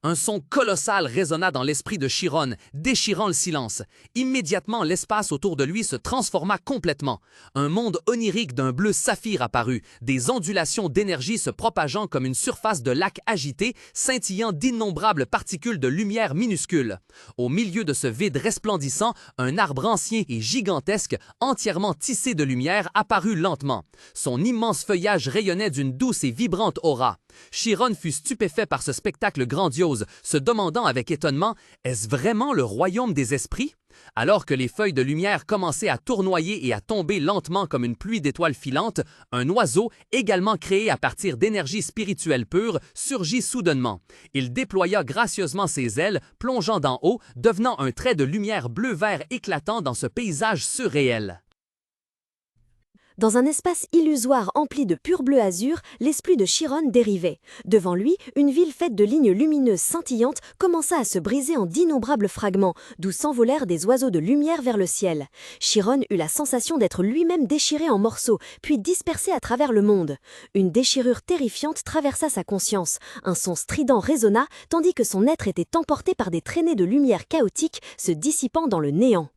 Un son colossal résonna dans l'esprit de Chiron, déchirant le silence. Immédiatement, l'espace autour de lui se transforma complètement. Un monde onirique d'un bleu saphir apparut, des ondulations d'énergie se propageant comme une surface de lac agité, scintillant d'innombrables particules de lumière minuscules. Au milieu de ce vide resplendissant, un arbre ancien et gigantesque, entièrement tissé de lumière, apparut lentement. Son immense feuillage rayonnait d'une douce et vibrante aura. Chiron fut stupéfait par ce spectacle grandiose, se demandant avec étonnement « Est-ce vraiment le royaume des esprits ?» Alors que les feuilles de lumière commençaient à tournoyer et à tomber lentement comme une pluie d'étoiles filantes, un oiseau, également créé à partir d'énergie spirituelle pure, surgit soudainement. Il déploya gracieusement ses ailes, plongeant d'en haut, devenant un trait de lumière bleu-vert éclatant dans ce paysage surréel. Dans un espace illusoire empli de pur bleu azur, l'esprit de Chiron dérivait. Devant lui, une ville faite de lignes lumineuses scintillantes commença à se briser en d'innombrables fragments, d'où s'envolèrent des oiseaux de lumière vers le ciel. Chiron eut la sensation d'être lui-même déchiré en morceaux, puis dispersé à travers le monde. Une déchirure terrifiante traversa sa conscience. Un son strident résonna, tandis que son être était emporté par des traînées de lumière chaotiques se dissipant dans le néant.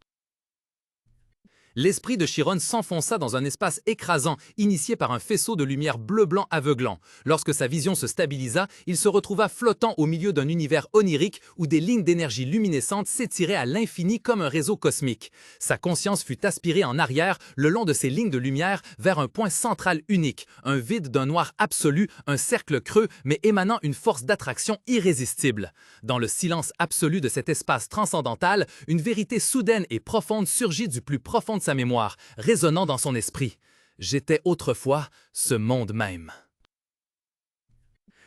L'esprit de Chiron s'enfonça dans un espace écrasant, initié par un faisceau de lumière bleu-blanc aveuglant. Lorsque sa vision se stabilisa, il se retrouva flottant au milieu d'un univers onirique où des lignes d'énergie luminescentes s'étiraient à l'infini comme un réseau cosmique. Sa conscience fut aspirée en arrière, le long de ces lignes de lumière, vers un point central unique, un vide d'un noir absolu, un cercle creux, mais émanant une force d'attraction irrésistible. Dans le silence absolu de cet espace transcendantal, une vérité soudaine et profonde surgit du plus profond de sa mémoire, résonnant dans son esprit. J'étais autrefois ce monde même.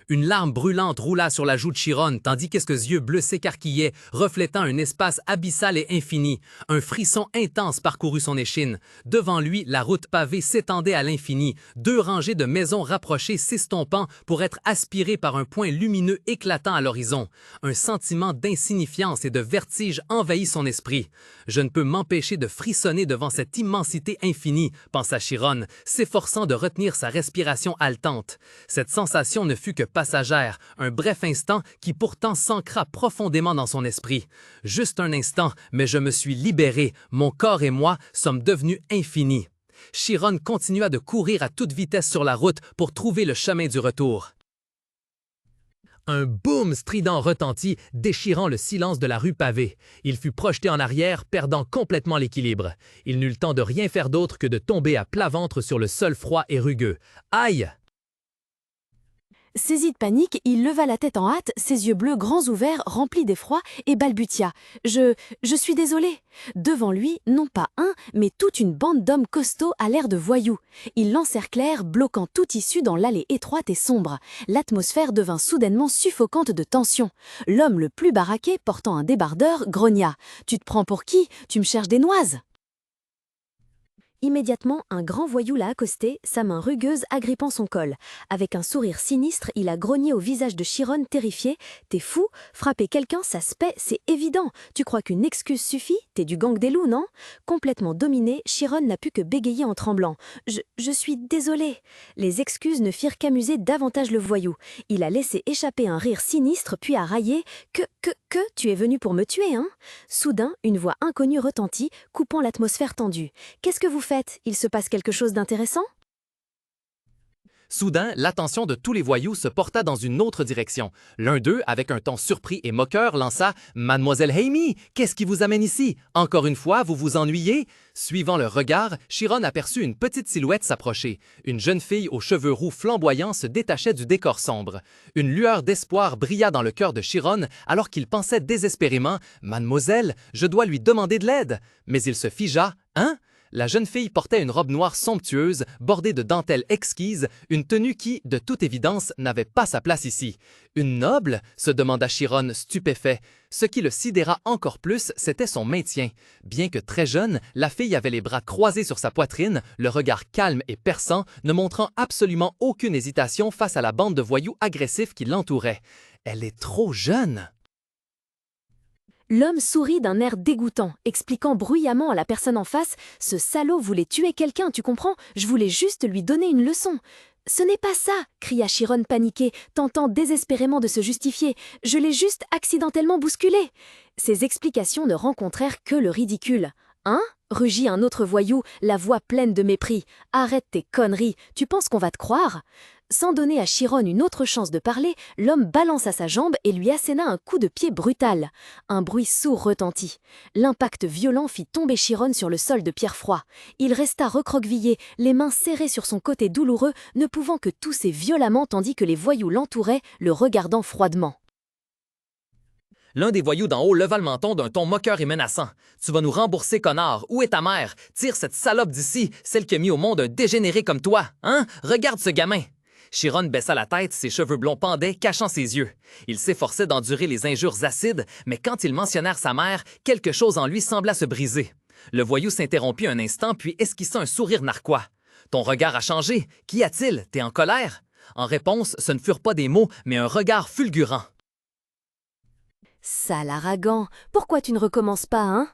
Une larme brûlante roula sur la joue de Chiron, tandis que ses yeux bleus s'écarquillaient, reflétant un espace abyssal et infini. Un frisson intense parcourut son échine. Devant lui, la route pavée s'étendait à l'infini, deux rangées de maisons rapprochées s'estompant pour être aspirées par un point lumineux éclatant à l'horizon. Un sentiment d'insignifiance et de vertige envahit son esprit. « Je ne peux m'empêcher de frissonner devant cette immensité infinie », pensa Chiron, s'efforçant de retenir sa respiration haletante. Cette sensation ne fut que passagère, un bref instant qui pourtant s'ancra profondément dans son esprit. Juste un instant, mais je me suis libéré, mon corps et moi sommes devenus infinis. Chiron continua de courir à toute vitesse sur la route pour trouver le chemin du retour. Un boom strident retentit, déchirant le silence de la rue pavée. Il fut projeté en arrière, perdant complètement l'équilibre. Il n'eut le temps de rien faire d'autre que de tomber à plat ventre sur le sol froid et rugueux. Aïe! Saisi de panique, il leva la tête en hâte, ses yeux bleus grands ouverts, remplis d'effroi, et balbutia. « Je suis désolé !» Devant lui, non pas un, mais toute une bande d'hommes costauds à l'air de voyous. Ils l'encerclèrent, bloquant toute issue dans l'allée étroite et sombre. L'atmosphère devint soudainement suffocante de tension. L'homme le plus baraqué, portant un débardeur, grogna. « Tu te prends pour qui? Tu me cherches des noises ?» Immédiatement, un grand voyou l'a accosté, sa main rugueuse agrippant son col. Avec un sourire sinistre, il a grogné au visage de Chiron terrifié. « T'es fou? Frapper quelqu'un, ça se paie, c'est évident. Tu crois qu'une excuse suffit? T'es du gang des loups, non ?» Complètement dominé, Chiron n'a pu que bégayer en tremblant. « Je suis désolé. » Les excuses ne firent qu'amuser davantage le voyou. Il a laissé échapper un rire sinistre, puis a raillé. « Que, tu es venu pour me tuer, hein ?» Soudain, une voix inconnue retentit, coupant l'atmosphère tendue. « Qu'est-ce que vous faites? Il se passe quelque chose d'intéressant ?» Soudain, l'attention de tous les voyous se porta dans une autre direction. L'un d'eux, avec un ton surpris et moqueur, lança « Mademoiselle Amy, qu'est-ce qui vous amène ici? Encore une fois, vous vous ennuyez ?» Suivant le regard, Chiron aperçut une petite silhouette s'approcher. Une jeune fille aux cheveux roux flamboyants se détachait du décor sombre. Une lueur d'espoir brilla dans le cœur de Chiron alors qu'il pensait désespérément « Mademoiselle, je dois lui demander de l'aide. » Mais il se figea « Hein ?» La jeune fille portait une robe noire somptueuse, bordée de dentelles exquises, une tenue qui, de toute évidence, n'avait pas sa place ici. Une noble? Se demanda Chiron, stupéfait. Ce qui le sidéra encore plus, c'était son maintien. Bien que très jeune, la fille avait les bras croisés sur sa poitrine, le regard calme et perçant, ne montrant absolument aucune hésitation face à la bande de voyous agressifs qui l'entouraient. Elle est trop jeune! L'homme sourit d'un air dégoûtant, expliquant bruyamment à la personne en face « Ce salaud voulait tuer quelqu'un, tu comprends? Je voulais juste lui donner une leçon. » Ce n'est pas ça, cria Chiron paniqué, tentant désespérément de se justifier. Je l'ai juste accidentellement bousculé. Ces explications ne rencontrèrent que le ridicule. Hein? Rugit un autre voyou, la voix pleine de mépris. Arrête tes conneries, tu penses qu'on va te croire? Sans donner à Chiron une autre chance de parler, l'homme balança sa jambe et lui asséna un coup de pied brutal. Un bruit sourd retentit. L'impact violent fit tomber Chiron sur le sol de pierre froid. Il resta recroquevillé, les mains serrées sur son côté douloureux, ne pouvant que tousser violemment tandis que les voyous l'entouraient, le regardant froidement. L'un des voyous d'en haut leva le menton d'un ton moqueur et menaçant. « Tu vas nous rembourser, connard! Où est ta mère? Tire cette salope d'ici, celle qui a mis au monde un dégénéré comme toi! Hein? Regarde ce gamin! » Chiron baissa la tête, ses cheveux blonds pendaient, cachant ses yeux. Il s'efforçait d'endurer les injures acides, mais quand ils mentionnèrent sa mère, quelque chose en lui sembla se briser. Le voyou s'interrompit un instant, puis esquissa un sourire narquois. « Ton regard a changé. Qu'y a-t-il? T'es en colère? » En réponse, ce ne furent pas des mots, mais un regard fulgurant. Sale arrogant, pourquoi tu ne recommences pas, hein?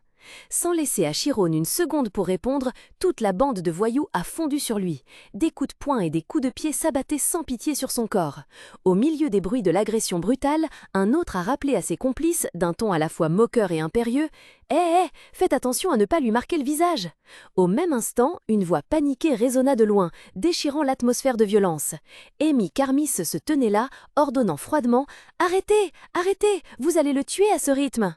Sans laisser à Chiron une seconde pour répondre, toute la bande de voyous a fondu sur lui. Des coups de poing et des coups de pied s'abattaient sans pitié sur son corps. Au milieu des bruits de l'agression brutale, un autre a rappelé à ses complices, d'un ton à la fois moqueur et impérieux, « Hé, faites attention à ne pas lui marquer le visage !» Au même instant, une voix paniquée résonna de loin, déchirant l'atmosphère de violence. Amy Carmis se tenait là, ordonnant froidement « Arrêtez, arrêtez, vous allez le tuer à ce rythme !»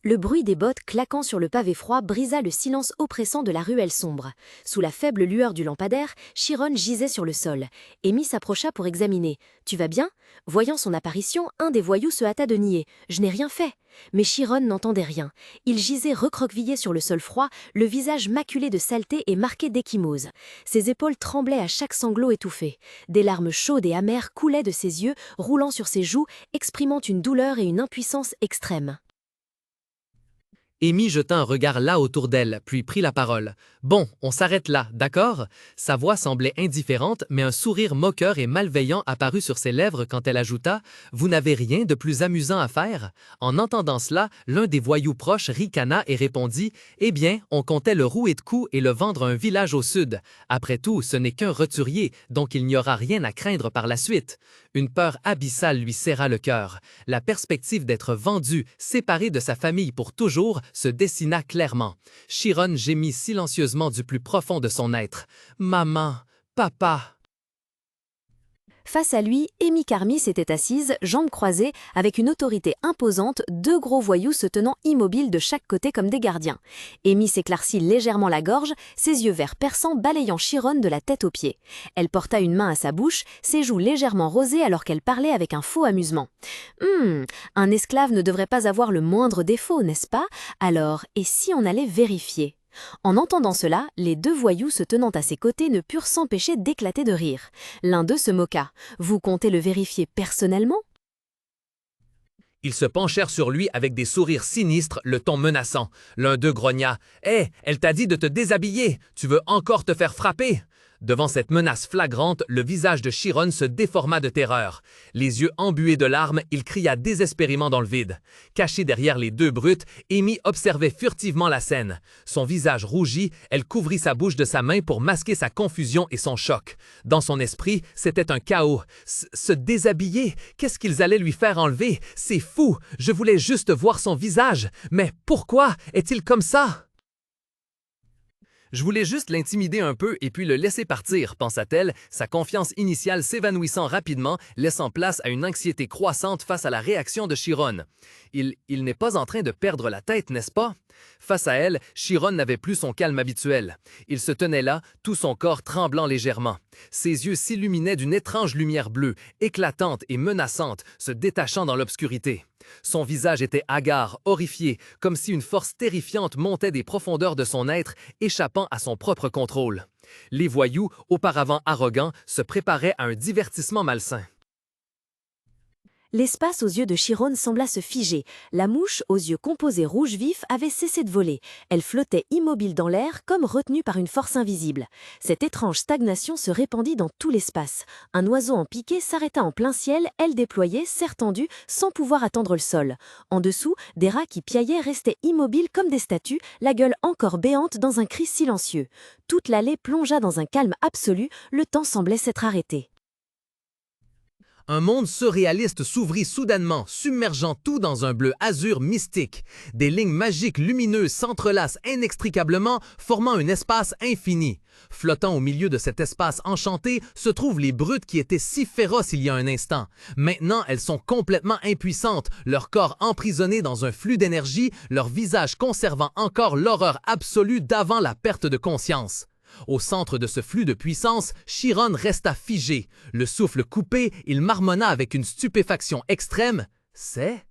Le bruit des bottes claquant sur le pavé froid brisa le silence oppressant de la ruelle sombre. Sous la faible lueur du lampadaire, Chiron gisait sur le sol. Amy s'approcha pour examiner. « Tu vas bien ?» Voyant son apparition, un des voyous se hâta de nier. « Je n'ai rien fait. » Mais Chiron n'entendait rien. Il gisait recroquevillé sur le sol froid, le visage maculé de saleté et marqué d'ecchymose. Ses épaules tremblaient à chaque sanglot étouffé. Des larmes chaudes et amères coulaient de ses yeux, roulant sur ses joues, exprimant une douleur et une impuissance extrêmes. Amy jeta un regard là autour d'elle, puis prit la parole. « Bon, on s'arrête là, d'accord ?» Sa voix semblait indifférente, mais un sourire moqueur et malveillant apparut sur ses lèvres quand elle ajouta « Vous n'avez rien de plus amusant à faire ?» En entendant cela, l'un des voyous proches ricana et répondit « Eh bien, on comptait le rouer de coups et le vendre à un village au sud. Après tout, ce n'est qu'un roturier, donc il n'y aura rien à craindre par la suite. » Une peur abyssale lui serra le cœur. La perspective d'être vendu, séparé de sa famille pour toujours, se dessina clairement. Chiron gémit silencieusement du plus profond de son être. « Maman, papa !» Face à lui, Amy Carmis était assise, jambes croisées, avec une autorité imposante, deux gros voyous se tenant immobiles de chaque côté comme des gardiens. Amy s'éclarcit légèrement la gorge, ses yeux verts perçants balayant Chiron de la tête aux pieds. Elle porta une main à sa bouche, ses joues légèrement rosées alors qu'elle parlait avec un faux amusement. Un esclave ne devrait pas avoir le moindre défaut, n'est-ce pas? Alors, et si on allait vérifier? En entendant cela, les deux voyous se tenant à ses côtés ne purent s'empêcher d'éclater de rire. L'un d'eux se moqua. « Vous comptez le vérifier personnellement ?» Ils se penchèrent sur lui avec des sourires sinistres, le ton menaçant. L'un d'eux grogna « Hé, elle t'a dit de te déshabiller! Tu veux encore te faire frapper? » Devant cette menace flagrante, le visage de Chiron se déforma de terreur. Les yeux embués de larmes, il cria désespérément dans le vide. Cachée derrière les deux brutes, Amy observait furtivement la scène. Son visage rougit, elle couvrit sa bouche de sa main pour masquer sa confusion et son choc. Dans son esprit, c'était un chaos. Se déshabiller? Qu'est-ce qu'ils allaient lui faire enlever? C'est fou! Je voulais juste voir son visage. Mais pourquoi est-il comme ça? Je voulais juste l'intimider un peu et puis le laisser partir, pensa-t-elle, sa confiance initiale s'évanouissant rapidement, laissant place à une anxiété croissante face à la réaction de Chiron. Il n'est pas en train de perdre la tête, n'est-ce pas? Face à elle, Chiron n'avait plus son calme habituel. Il se tenait là, tout son corps tremblant légèrement. Ses yeux s'illuminaient d'une étrange lumière bleue, éclatante et menaçante, se détachant dans l'obscurité. Son visage était hagard, horrifié, comme si une force terrifiante montait des profondeurs de son être, échappant à son propre contrôle. Les voyous, auparavant arrogants, se préparaient à un divertissement malsain. L'espace aux yeux de Chiron sembla se figer. La mouche, aux yeux composés rouge vif, avait cessé de voler. Elle flottait immobile dans l'air, comme retenue par une force invisible. Cette étrange stagnation se répandit dans tout l'espace. Un oiseau en piqué s'arrêta en plein ciel, aile déployée, serre tendue, sans pouvoir atteindre le sol. En dessous, des rats qui piaillaient restaient immobiles comme des statues, la gueule encore béante dans un cri silencieux. Toute l'allée plongea dans un calme absolu, le temps semblait s'être arrêté. Un monde surréaliste s'ouvrit soudainement, submergeant tout dans un bleu azur mystique. Des lignes magiques lumineuses s'entrelacent inextricablement, formant un espace infini. Flottant au milieu de cet espace enchanté se trouvent les brutes qui étaient si féroces il y a un instant. Maintenant, elles sont complètement impuissantes, leur corps emprisonné dans un flux d'énergie, leur visage conservant encore l'horreur absolue d'avant la perte de conscience. Au centre de ce flux de puissance, Chiron resta figé. Le souffle coupé, il marmonna avec une stupéfaction extrême. C'est...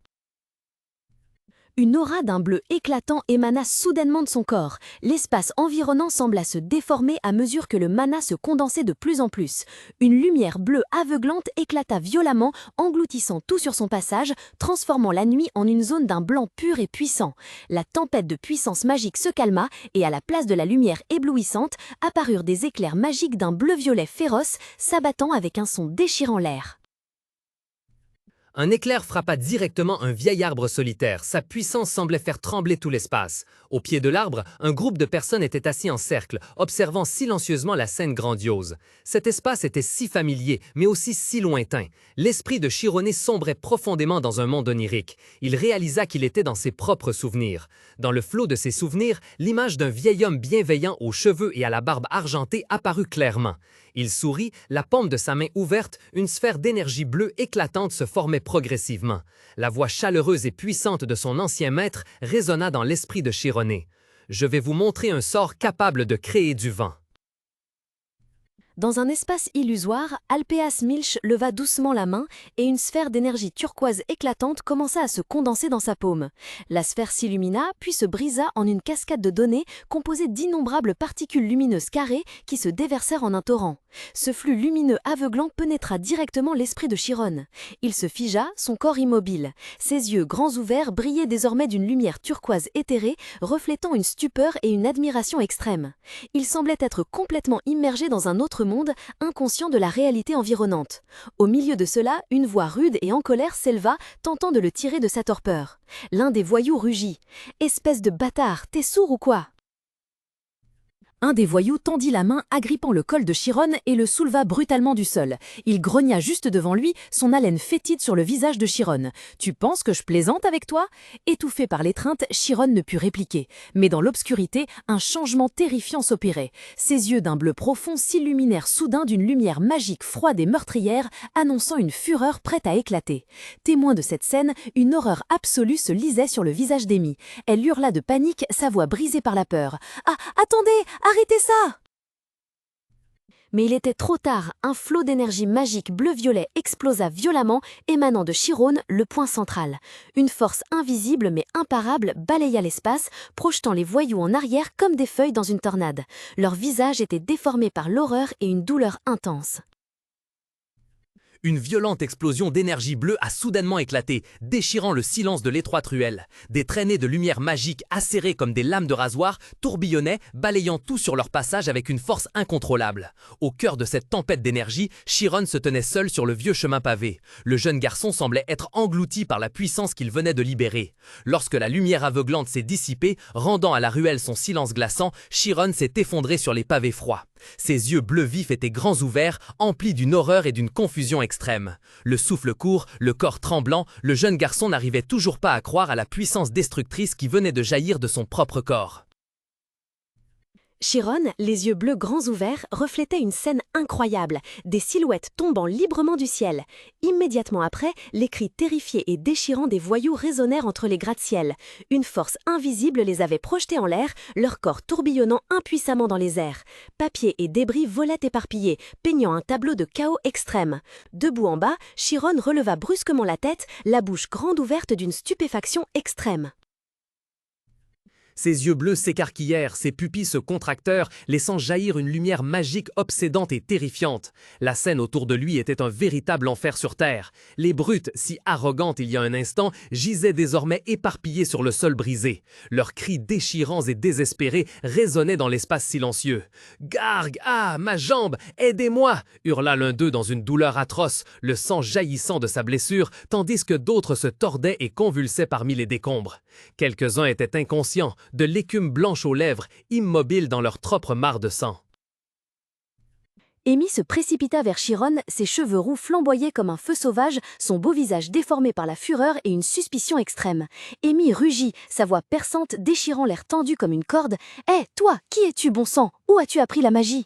Une aura d'un bleu éclatant émana soudainement de son corps. L'espace environnant sembla se déformer à mesure que le mana se condensait de plus en plus. Une lumière bleue aveuglante éclata violemment, engloutissant tout sur son passage, transformant la nuit en une zone d'un blanc pur et puissant. La tempête de puissance magique se calma et à la place de la lumière éblouissante, apparurent des éclairs magiques d'un bleu-violet féroce, s'abattant avec un son déchirant l'air. Un éclair frappa directement un vieil arbre solitaire. Sa puissance semblait faire trembler tout l'espace. Au pied de l'arbre, un groupe de personnes était assis en cercle, observant silencieusement la scène grandiose. Cet espace était si familier, mais aussi si lointain. L'esprit de Chironé sombrait profondément dans un monde onirique. Il réalisa qu'il était dans ses propres souvenirs. Dans le flot de ses souvenirs, l'image d'un vieil homme bienveillant aux cheveux et à la barbe argentée apparut clairement. Il sourit, la paume de sa main ouverte, une sphère d'énergie bleue éclatante se formait progressivement. La voix chaleureuse et puissante de son ancien maître résonna dans l'esprit de Chironé. « Je vais vous montrer un sort capable de créer du vent. » Dans un espace illusoire, Alpéas Milch leva doucement la main et une sphère d'énergie turquoise éclatante commença à se condenser dans sa paume. La sphère s'illumina, puis se brisa en une cascade de données composée d'innombrables particules lumineuses carrées qui se déversèrent en un torrent. Ce flux lumineux aveuglant pénétra directement l'esprit de Chiron. Il se figea, son corps immobile. Ses yeux grands ouverts brillaient désormais d'une lumière turquoise éthérée, reflétant une stupeur et une admiration extrême. Il semblait être complètement immergé dans un autre monde, inconscient de la réalité environnante. Au milieu de cela, une voix rude et en colère s'éleva, tentant de le tirer de sa torpeur. L'un des voyous rugit. « Espèce de bâtard, t'es sourd ou quoi ?» Un des voyous tendit la main, agrippant le col de Chiron et le souleva brutalement du sol. Il grogna juste devant lui, son haleine fétide sur le visage de Chiron. « Tu penses que je plaisante avec toi ?» Étouffé par l'étreinte, Chiron ne put répliquer. Mais dans l'obscurité, un changement terrifiant s'opérait. Ses yeux d'un bleu profond s'illuminèrent soudain d'une lumière magique froide et meurtrière, annonçant une fureur prête à éclater. Témoin de cette scène, une horreur absolue se lisait sur le visage d'Amy. Elle hurla de panique, sa voix brisée par la peur. « Ah, attendez! Arrêtez ça !» Mais il était trop tard, un flot d'énergie magique bleu-violet explosa violemment, émanant de Chiron, le point central. Une force invisible mais imparable balaya l'espace, projetant les voyous en arrière comme des feuilles dans une tornade. Leurs visages étaient déformés par l'horreur et une douleur intense. Une violente explosion d'énergie bleue a soudainement éclaté, déchirant le silence de l'étroite ruelle. Des traînées de lumière magique acérées comme des lames de rasoir tourbillonnaient, balayant tout sur leur passage avec une force incontrôlable. Au cœur de cette tempête d'énergie, Chiron se tenait seul sur le vieux chemin pavé. Le jeune garçon semblait être englouti par la puissance qu'il venait de libérer. Lorsque la lumière aveuglante s'est dissipée, rendant à la ruelle son silence glaçant, Chiron s'est effondré sur les pavés froids. Ses yeux bleus vifs étaient grands ouverts, emplis d'une horreur et d'une confusion extrême. Le souffle court, le corps tremblant, le jeune garçon n'arrivait toujours pas à croire à la puissance destructrice qui venait de jaillir de son propre corps. Chiron, les yeux bleus grands ouverts, reflétait une scène incroyable, des silhouettes tombant librement du ciel. Immédiatement après, les cris terrifiés et déchirants des voyous résonnèrent entre les gratte-ciel. Une force invisible les avait projetés en l'air, leur corps tourbillonnant impuissamment dans les airs. Papier et débris volaient éparpillés, peignant un tableau de chaos extrême. Debout en bas, Chiron releva brusquement la tête, la bouche grande ouverte d'une stupéfaction extrême. Ses yeux bleus s'écarquillèrent, ses pupilles se contractèrent, laissant jaillir une lumière magique obsédante et terrifiante. La scène autour de lui était un véritable enfer sur terre. Les brutes, si arrogantes il y a un instant, gisaient désormais éparpillées sur le sol brisé. Leurs cris déchirants et désespérés résonnaient dans l'espace silencieux. « Gargue! Ah, ma jambe! Aidez-moi » hurla l'un d'eux dans une douleur atroce, le sang jaillissant de sa blessure, tandis que d'autres se tordaient et convulsaient parmi les décombres. Quelques-uns étaient inconscients, de l'écume blanche aux lèvres, immobiles dans leur propre mare de sang. Amy se précipita vers Chiron, ses cheveux roux flamboyaient comme un feu sauvage, son beau visage déformé par la fureur et une suspicion extrême. Amy rugit, sa voix perçante déchirant l'air tendu comme une corde. « Hé, toi, qui es-tu, bon sang? Où as-tu appris la magie ?»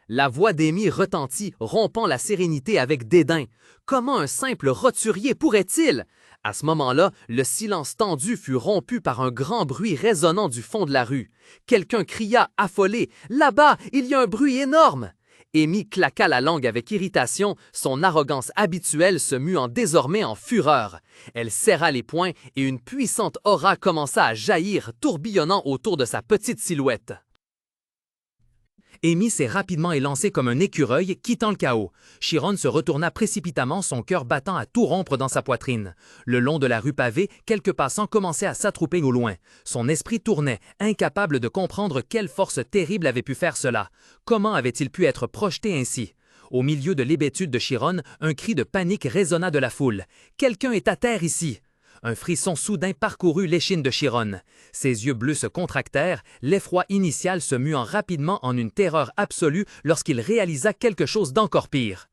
La voix d'Amy retentit, rompant la sérénité avec dédain. Comment un simple roturier pourrait-il? À ce moment-là, le silence tendu fut rompu par un grand bruit résonnant du fond de la rue. Quelqu'un cria, affolé, « Là-bas, il y a un bruit énorme! » Amy claqua la langue avec irritation, son arrogance habituelle se mut désormais en fureur. Elle serra les poings et une puissante aura commença à jaillir, tourbillonnant autour de sa petite silhouette. Amy s'est rapidement élancée comme un écureuil, quittant le chaos. Chiron se retourna précipitamment, son cœur battant à tout rompre dans sa poitrine. Le long de la rue pavée, quelques passants commençaient à s'attrouper au loin. Son esprit tournait, incapable de comprendre quelle force terrible avait pu faire cela. Comment avait-il pu être projeté ainsi? Au milieu de l'hébétude de Chiron, un cri de panique résonna de la foule. « Quelqu'un est à terre ici !» Un frisson soudain parcourut l'échine de Chiron. Ses yeux bleus se contractèrent, l'effroi initial se muant rapidement en une terreur absolue lorsqu'il réalisa quelque chose d'encore pire.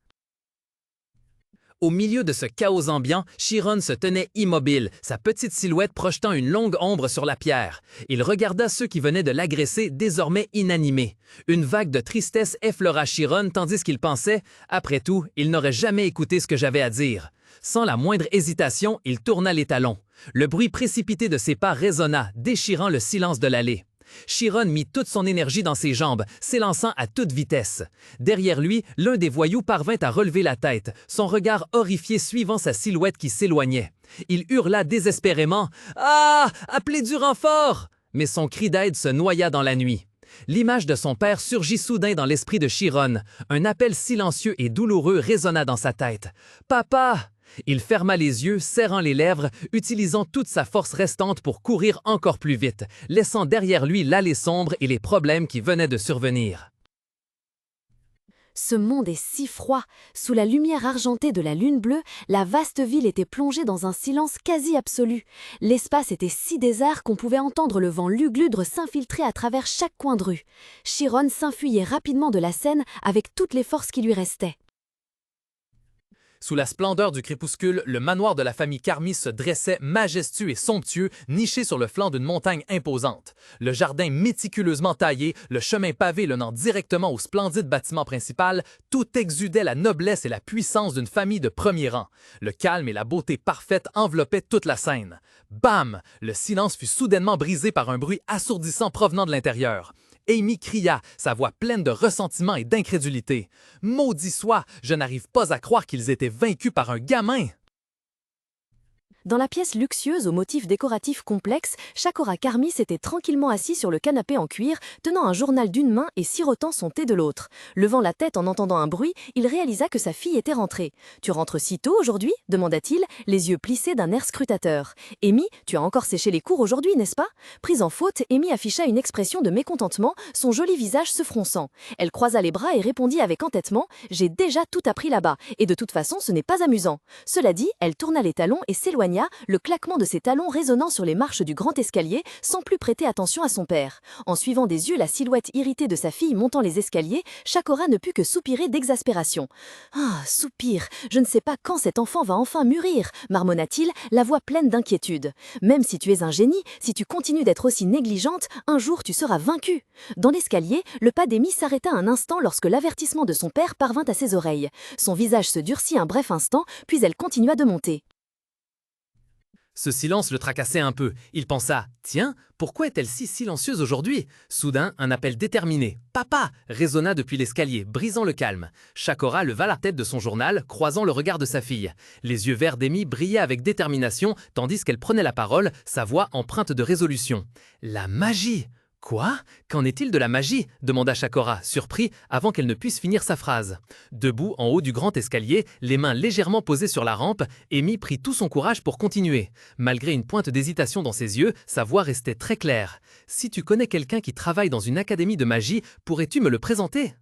Au milieu de ce chaos ambiant, Chiron se tenait immobile, sa petite silhouette projetant une longue ombre sur la pierre. Il regarda ceux qui venaient de l'agresser, désormais inanimés. Une vague de tristesse effleura Chiron tandis qu'il pensait « Après tout, il n'aurait jamais écouté ce que j'avais à dire ». Sans la moindre hésitation, il tourna les talons. Le bruit précipité de ses pas résonna, déchirant le silence de l'allée. Chiron mit toute son énergie dans ses jambes, s'élançant à toute vitesse. Derrière lui, l'un des voyous parvint à relever la tête, son regard horrifié suivant sa silhouette qui s'éloignait. Il hurla désespérément « Ah! Appelez du renfort !» Mais son cri d'aide se noya dans la nuit. L'image de son père surgit soudain dans l'esprit de Chiron. Un appel silencieux et douloureux résonna dans sa tête. « Papa! » Il ferma les yeux, serrant les lèvres, utilisant toute sa force restante pour courir encore plus vite, laissant derrière lui l'allée sombre et les problèmes qui venaient de survenir. Ce monde est si froid. Sous la lumière argentée de la lune bleue, la vaste ville était plongée dans un silence quasi absolu. L'espace était si désert qu'on pouvait entendre le vent lugubre s'infiltrer à travers chaque coin de rue. Chiron s'enfuyait rapidement de la scène avec toutes les forces qui lui restaient. Sous la splendeur du crépuscule, le manoir de la famille Carmi se dressait majestueux et somptueux, niché sur le flanc d'une montagne imposante. Le jardin méticuleusement taillé, le chemin pavé menant directement au splendide bâtiment principal, tout exudait la noblesse et la puissance d'une famille de premier rang. Le calme et la beauté parfaite enveloppaient toute la scène. Bam! Le silence fut soudainement brisé par un bruit assourdissant provenant de l'intérieur. Amy cria, sa voix pleine de ressentiment et d'incrédulité. « Maudit soit, je n'arrive pas à croire qu'ils étaient vaincus par un gamin !» Dans la pièce luxueuse aux motifs décoratifs complexes, Shakora Karmi s'était tranquillement assis sur le canapé en cuir, tenant un journal d'une main et sirotant son thé de l'autre. Levant la tête en entendant un bruit, il réalisa que sa fille était rentrée. « Tu rentres si tôt aujourd'hui » demanda-t-il, les yeux plissés d'un air scrutateur. « Amy, tu as encore séché les cours aujourd'hui, n'est-ce pas ?» Prise en faute, Amy afficha une expression de mécontentement, son joli visage se fronçant. Elle croisa les bras et répondit avec entêtement « J'ai déjà tout appris là-bas, et de toute façon ce n'est pas amusant. » Cela dit, elle tourna les talons et s'éloigna, le claquement de ses talons résonnant sur les marches du grand escalier sans plus prêter attention à son père. En suivant des yeux la silhouette irritée de sa fille montant les escaliers, Shakora ne put que soupirer d'exaspération. « Ah, soupir, je ne sais pas quand cet enfant va enfin mûrir » marmonna-t-il, la voix pleine d'inquiétude. « Même si tu es un génie, si tu continues d'être aussi négligente, un jour tu seras vaincue. » Dans l'escalier, le pas d'Amy s'arrêta un instant lorsque l'avertissement de son père parvint à ses oreilles. Son visage se durcit un bref instant, puis elle continua de monter. Ce silence le tracassait un peu. Il pensa « Tiens, pourquoi est-elle si silencieuse aujourd'hui ?» Soudain, un appel déterminé. « Papa !» résonna depuis l'escalier, brisant le calme. Shakora leva la tête de son journal, croisant le regard de sa fille. Les yeux verts d'Amy brillaient avec détermination, tandis qu'elle prenait la parole, sa voix empreinte de résolution. « La magie !» « Quoi? Qu'en est-il de la magie ?» demanda Shakora, surpris, avant qu'elle ne puisse finir sa phrase. Debout en haut du grand escalier, les mains légèrement posées sur la rampe, Amy prit tout son courage pour continuer. Malgré une pointe d'hésitation dans ses yeux, sa voix restait très claire. « Si tu connais quelqu'un qui travaille dans une académie de magie, pourrais-tu me le présenter ?»